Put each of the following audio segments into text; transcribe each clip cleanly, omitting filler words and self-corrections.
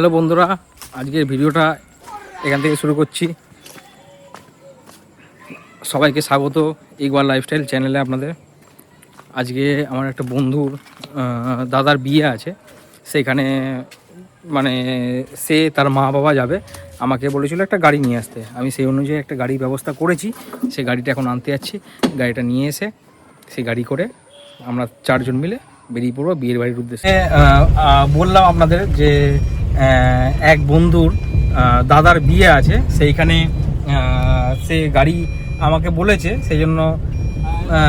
Hello বন্ধুরা, আজকের ভিডিওটা এখান থেকে শুরু করছি। সবাইকে স্বাগত ইকবাল লাইফস্টাইল চ্যানেলে। আপনাদের আজকে আমার একটা বন্ধুর দাদার বিয়ে আছে, সেইখানে মানে সে তার মা বাবা যাবে। আমাকে বলেছিল একটা গাড়ি নিয়ে আসতে, আমি সেই অনুযায়ী একটা গাড়ির ব্যবস্থা করেছি। সেই গাড়িটা এখন আনতে যাচ্ছি। গাড়িটা নিয়ে এসে সেই গাড়ি করে আমরা চারজন মিলে বেরিয়ে পড়বো বিয়ের বাড়ির উদ্দেশ্যে। বললাম আপনাদের যে এক বন্ধুর দাদার বিয়ে আছে, সেইখানে সে গাড়ি আমাকে বলেছে, সেই জন্য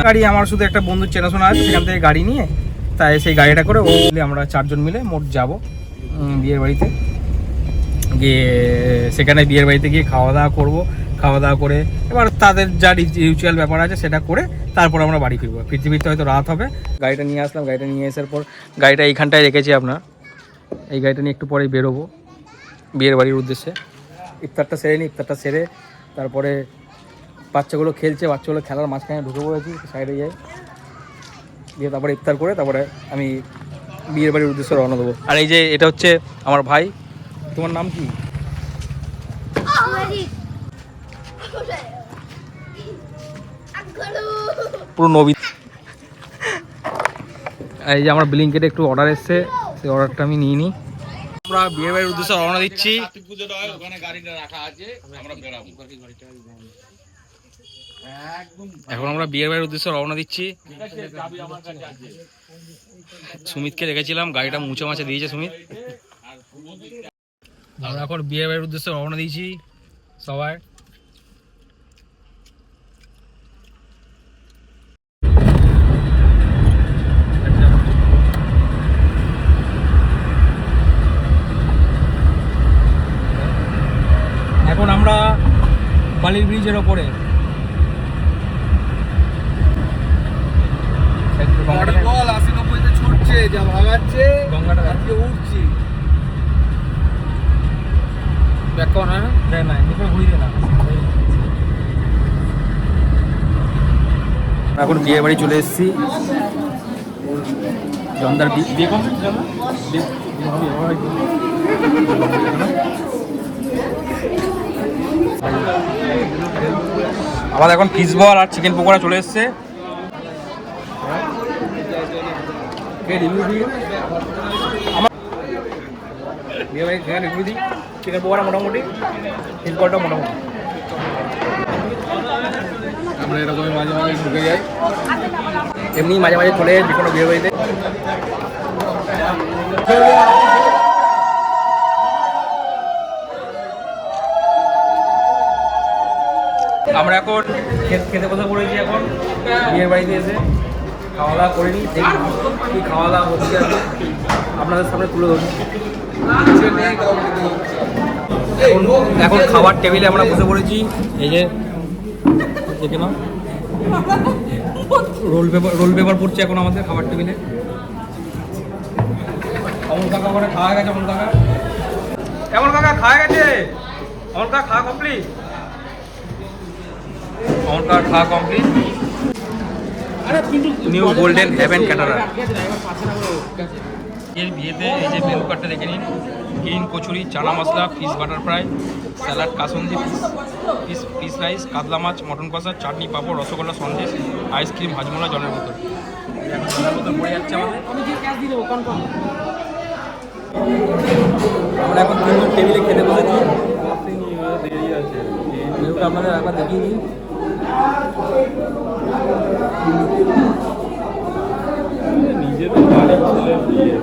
গাড়ি আমার শুধু একটা বন্ধুর চেনাশোনা আছে, সেখান থেকে গাড়ি নিয়ে তাই সেই গাড়িটা করে আমরা চারজন মিলে মোট যাব বিয়ের বাড়িতে গিয়ে। সেখানে বিয়ের বাড়িতে গিয়ে খাওয়া দাওয়া করবো। খাওয়া দাওয়া করে এবার তাদের যা রিচুয়াল ব্যাপার আছে সেটা করে তারপর আমরা বাড়ি ফিরবো। ফিরতে ফিরতে হয়তো রাত হবে। গাড়িটা নিয়ে আসলাম, গাড়িটা নিয়ে আসার পর গাড়িটা এইখানটায় রেখেছি আপনার। এই গাড়িটা নিয়ে একটু পরেই বেরোবো বিয়ের বাড়ির উদ্দেশ্যে। ইফতারটা সেরে নিই, ইফতারটা সেরে তারপরে বাচ্চাগুলো খেলছে, বাচ্চাগুলো খেলার মাঝখানে ঢুকে পড়েছি, সাইডে যাই গিয়ে তারপরে ইফতার করে তারপরে আমি বিয়ের বাড়ির উদ্দেশ্যে রওনা দেবো। আর এই যে এটা হচ্ছে আমার ভাই। তোমার নাম কি? পুরো নবী। এই যে আমার ব্লিঙ্কেটে একটু অর্ডার এসছে, সেই অর্ডারটা আমি নিয়ে নিই। আমরা বিয়ের বাড়ির উদ্দেশ্যে রওনা দিচ্ছি। এখন আমরা বিয়ের বাড়ির উদ্দেশ্যে রওনা দিচ্ছি। সুমিতকে রেখেছিলাম, গাড়িটা মুছে মাছে দিয়েছে সুমিত। আমরা এখন বিয়ের বাড়ির উদ্দেশ্যে রওনা দিয়েছি সবাই। এখন আমরা বালির ব্রিজের ওপরে ছুটছে, যা ভাগাচ্ছে গঙ্গাটা আজকে উঠছি। দেখো না না ঘুরিয়ে না। এখন বিয়ে বাড়ি চলে এসেছি। জমদার বিয়ে আমাদের এখন ফিশ বল আর চিকেন পকোড়া চলে এসছে। চিকেন পকোড়া মোটামুটি, ফিশ বলটা মোটামুটি। আমরা এরকমই মাঝে মাঝে ঢুকে যাই, এমনি মাঝে মাঝে চলে যাই যে কোনো বিয়ে বাড়িতে। আমরা এখন খেতে বসে পড়েছি। এখন বিয়ের বাড়িতে এসে খাওয়া দাওয়া করে নিই, দেখি কি খাওয়া দাওয়া হচ্ছে আপনাদের সামনে তুলে ধরি। এখন খাবার টেবিলে আমরা বসে পড়েছি। এই যে দেখে নাও, রোল পেপার পড়ছে এখন আমাদের খাবার টেবিলে। অমল কাকা ওখানে খাওয়া গেছে। অমল কাকা খাওয়া গেছে। অমল কাকা খাওয়া কমপ্লিট। অমল কাকা খাওয়া complete. New golden heaven caterer এর বিয়েতে এই যে মেনু কার্ডটা দেখে নিন। Green kachori, chana masala, fish butter fry, salad, কাসুন্দি, ফিশ রাইস, কাতলা মাছ, মটন কষা, চাটনি, পাঁপড়, রসগোল্লা, সন্দেশ, আইসক্রিম, হাজমোলা, জলের বোতল। জলের বোতল পড়ে যাচ্ছে আমাদের। আমরা এখন তিনজন টেবিলে খেতে বসেছি। মেনুটা আপনাদের একবার দেখিয়ে দিই। নিজেদের বাড়ির ছেলে বিয়ে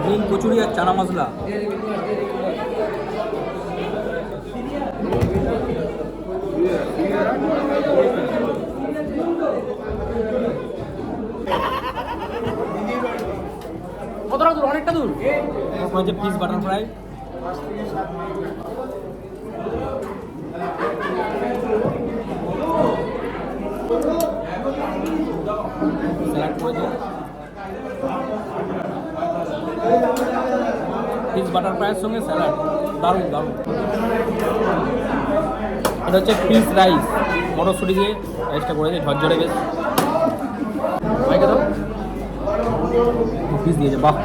গ্রিন কচুরি আর চানা মশলা। কতটা দূর? অনেকটা দূর। হচ্ছে ফিশ বাটার ফ্রাই, স্যালাড করেছে, ফিশ বাটার ফ্রাইয়ের সঙ্গে স্যালাড, দারুণ দারুণ। এটা হচ্ছে ফিশ রাইস, মটরশুঁটি দিয়ে রাইসটা করেছে, ঝরঝরে বেশ। ভাইকে দাও, পিস দিয়েছে, বাহ।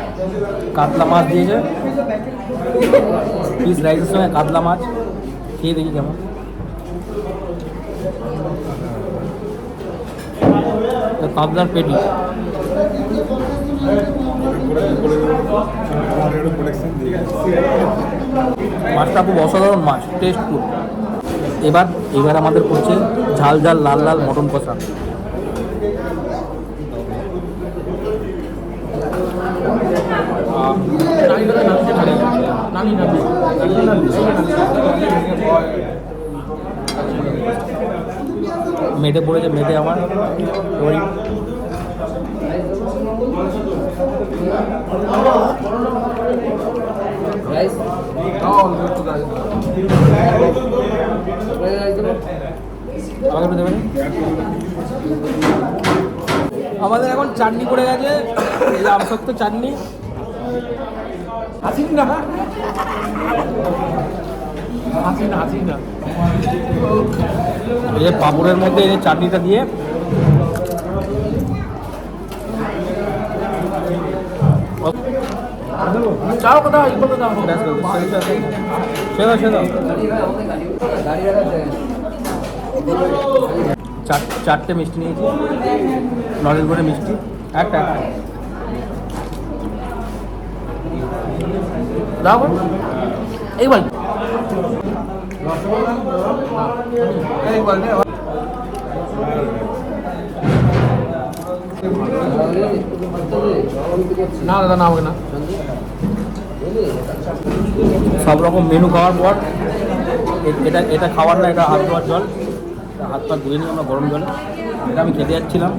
কাতলা মাছ দিয়েছে, পিস রাইসের সঙ্গে কাতলা মাছ। খেয়ে দেখি কেমন। কাতলার পেটি, মাছটা খুব অসাধারণ মাছ, টেস্টফুল। এবার আমাদের করছে ঝাল ঝাল লাল লাল মটন কষা। মেটে পড়েছে, মেটে আমার ওই আমাদের এখন চাটনি পড়ে গেছে, আমসক্ত চাটনি। হাসিন না, এই যে পাঁপড়ের মধ্যে এই চাটনিটা দিয়ে চাও কথা চারটে মিষ্টি নিয়েছি, নলেন করে মিষ্টি একটা দাও এইবার না দাদা, না হবে না। সব রকম মেনু খাওয়ার পর এটা খাওয়ার না, এটা হাত ধোয়ার জল। হাত পা ধুয়ে নিই আমরা গরম জলে। এটা আমি খেতে যাচ্ছিলাম।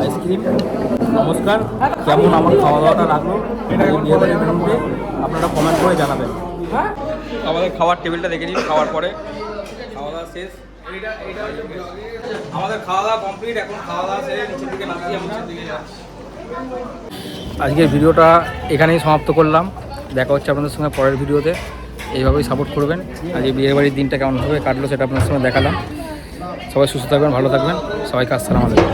আইসক্রিম। নমস্কার, কেমন আমার খাওয়া দাওয়াটা লাগলো আপনারা কমেন্ট করে জানাবেন। আমাদের খাওয়ার টেবিলটা দেখে নিন। খাওয়ার পরে খাওয়া দাওয়া শেষ, আমাদের খাওয়া দাওয়া কমপ্লিট। এখন খাওয়া দাওয়া শেষ, নিচের দিকে নামছি, নিচের দিকে যাচ্ছি। আজকের ভিডিওটা এখানেই সমাপ্ত করলাম। দেখা হচ্ছে আপনাদের সঙ্গে পরের ভিডিওতে। এইভাবেই সাপোর্ট করবেন। আজ এই বিয়েবাড়ির দিনটা কেমনভাবে কাটলো সেটা আপনাদের সঙ্গে দেখালাম। সবাই সুস্থ থাকবেন, ভালো থাকবেন। সবাইকে আসসালামু আলাইকুম।